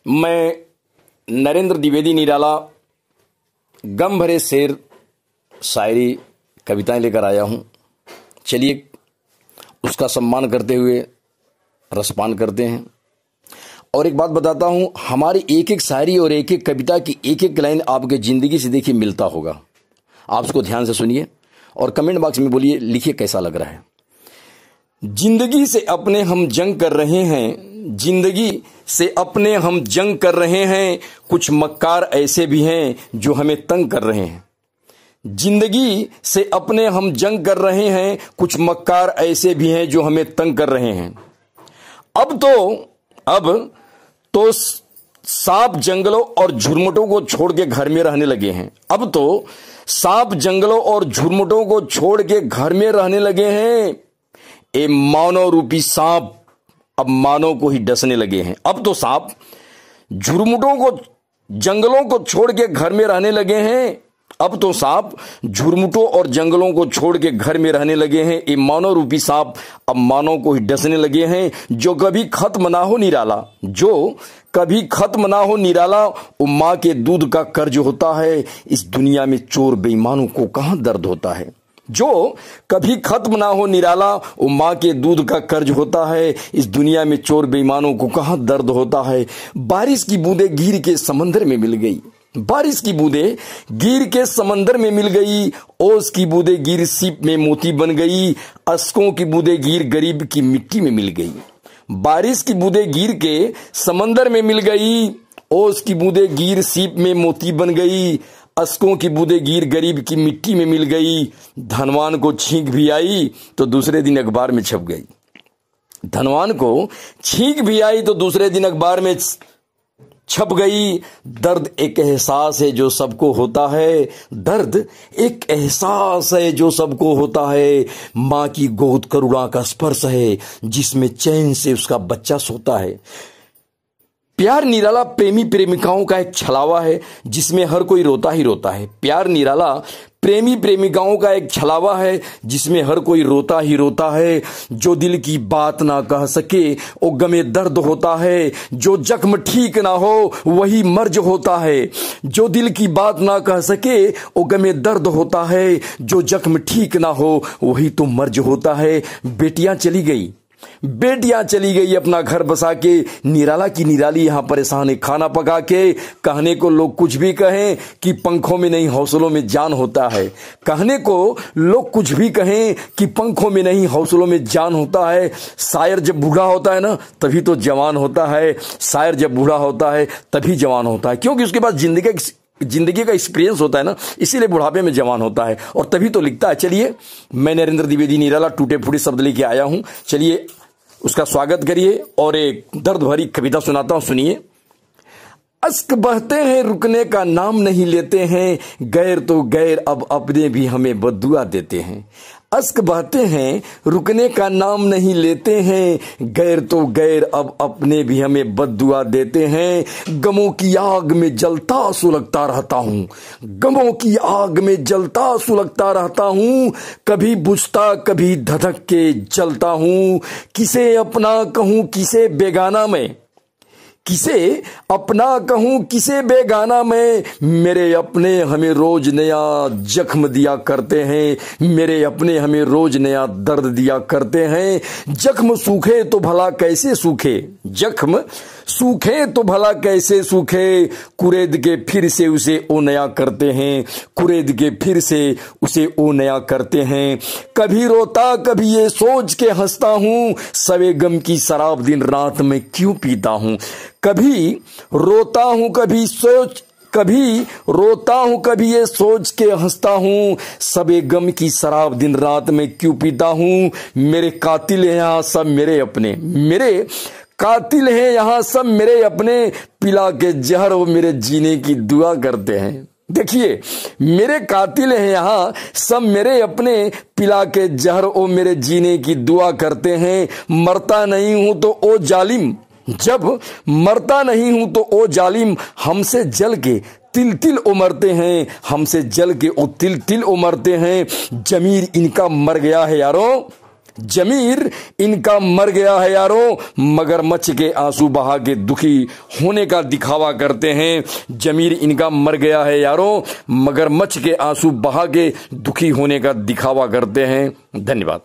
मैं नरेंद्र द्विवेदी निराला गम भरे शेर, शायरी, कविताएं लेकर आया हूं। चलिए उसका सम्मान करते हुए रसपान करते हैं। और एक बात बताता हूं, हमारी एक एक शायरी और एक एक कविता की एक एक लाइन आपके जिंदगी से देखिए मिलता होगा। आप उसको ध्यान से सुनिए और कमेंट बॉक्स में बोलिए, लिखिए कैसा लग रहा है। जिंदगी से अपने हम जंग कर रहे हैं, जिंदगी से अपने हम जंग कर रहे हैं, कुछ मक्कार ऐसे भी हैं जो हमें तंग कर रहे हैं। जिंदगी से अपने हम जंग कर रहे हैं, कुछ मक्कार ऐसे भी हैं जो हमें तंग कर रहे हैं। अब तो सांप जंगलों और झुरमुटों को छोड़ के घर में रहने लगे हैं। अब तो सांप जंगलों और झुरमुटों को छोड़ के घर में रहने लगे हैं। ए मानव रूपी सांप अब मानव को ही डसने लगे हैं। अब तो सांप झुरमुटों को जंगलों को छोड़ के घर में रहने लगे हैं। अब तो सांप झुरमुटों और जंगलों को छोड़ के घर में रहने लगे हैं। ये मानव रूपी सांप अब मानव को ही डसने लगे हैं। जो कभी खत्म ना हो निराला, जो कभी खत्म ना हो निराला, वो माँ के दूध का कर्ज होता है। इस दुनिया में चोर बेईमानों को कहां दर्द होता है। जो कभी खत्म ना हो निराला, वो माँ के दूध का कर्ज होता है। इस दुनिया में चोर बेईमानों को कहां दर्द होता है। बारिश की बूंदें गिर के समंदर में मिल गई, बारिश की बूंदें गिर के समंदर में मिल गई। ओस की बूंदें गिर सीप में मोती बन गई, अश्कों की बूंदें गिर गरीब की मिट्टी में मिल गई। बारिश की बूंदें गिर के समंदर में मिल गई, ओस की बूंदें गिर सीप में मोती बन गई, अश्कों की बूंदें गिर गरीब की मिट्टी में मिल गई। धनवान को छींक भी आई तो दूसरे दिन अखबार में छप गई। धनवान को छींक भी आई तो दूसरे दिन अखबार में छप गई। दर्द एक एहसास है जो सबको होता है, दर्द एक एहसास है जो सबको होता है। माँ की गोद करुणा का स्पर्श है जिसमें चैन से उसका बच्चा सोता है। प्यार निराला प्रेमी प्रेमिकाओं का एक छलावा है जिसमें हर कोई रोता ही रोता है। प्यार निराला प्रेमी प्रेमिकाओं का एक छलावा है जिसमें हर कोई रोता ही रोता है। जो दिल की बात ना कह सके वो गमे दर्द होता है, जो जख्म ठीक ना हो वही मर्ज होता है। जो दिल की बात ना कह सके वो गमे दर्द होता है, जो जख्म ठीक ना हो वही तो मर्ज होता है। बेटियां चली गई, बेटियां चली गई अपना घर बसा के, निराला की निराली यहां परेशान है खाना पका के। कहने को लोग कुछ भी कहें कि पंखों में नहीं हौसलों में जान होता है। कहने को लोग कुछ भी कहें कि पंखों में नहीं हौसलों में जान होता है। शायर जब बूढ़ा होता है ना तभी तो जवान होता है। शायर जब बूढ़ा होता है तभी जवान होता है, क्योंकि उसके पास जिंदगी का एक्सपीरियंस होता है ना, इसीलिए बुढ़ापे में जवान होता है और तभी तो लिखता है। चलिए मैं नरेंद्र द्विवेदी निराला टूटे फूटे शब्द लेके आया हूं। चलिए उसका स्वागत करिए और एक दर्द भरी कविता सुनाता हूं, सुनिए। अश्क बहते हैं रुकने का नाम नहीं लेते हैं, गैर तो गैर अब अपने भी हमें बद्दुआ देते हैं। अश्क बहते हैं रुकने का नाम नहीं लेते हैं, गैर तो गैर अब अपने भी हमें बद्दुआ देते हैं। गमों की आग में जलता सुलगता रहता हूं, गमों की आग में जलता सुलगता रहता हूं। कभी बुझता कभी धधक के जलता हूं। किसे अपना कहूं किसे बेगाना मैं, किसे अपना कहूं किसे बेगाना मैं। मेरे अपने हमें रोज नया जख्म दिया करते हैं, मेरे अपने हमें रोज नया दर्द दिया करते हैं। जख्म सूखे तो भला कैसे सूखे, जख्म सूखे तो भला कैसे सूखे। कुरेद के फिर से उसे ओ नया करते हैं, कुरेद के फिर से उसे ओ नया करते हैं। कभी रोता कभी ये सोच के हंसता हूं, सवे गम की शराब दिन रात में क्यों पीता हूं। कभी रोता हूं कभी रोता हूं कभी ये सोच के हंसता हूं, सबे गम की शराब दिन रात में क्यों पीता हूं। मेरे कातिल हैं यहां सब मेरे अपने, मेरे कातिल हैं यहां सब मेरे अपने, पिला के जहर वो मेरे जीने की दुआ करते हैं। देखिए मेरे कातिल हैं यहां सब मेरे अपने, पिला के जहर वो मेरे जीने की दुआ करते हैं। मरता नहीं हूं तो ओ जालिम, जब मरता नहीं हूं तो ओ जालिम, हमसे जल के तिल तिल उमरते हैं, हमसे जल के ओ तिल तिल उमरते हैं। जमीर इनका मर गया है यारों, जमीर इनका मर गया है यारों, मगरमच्छ के आंसू बहा के दुखी होने का दिखावा करते हैं। जमीर इनका मर गया है यारों, मगरमच्छ के आंसू बहा के दुखी होने का दिखावा करते हैं। धन्यवाद।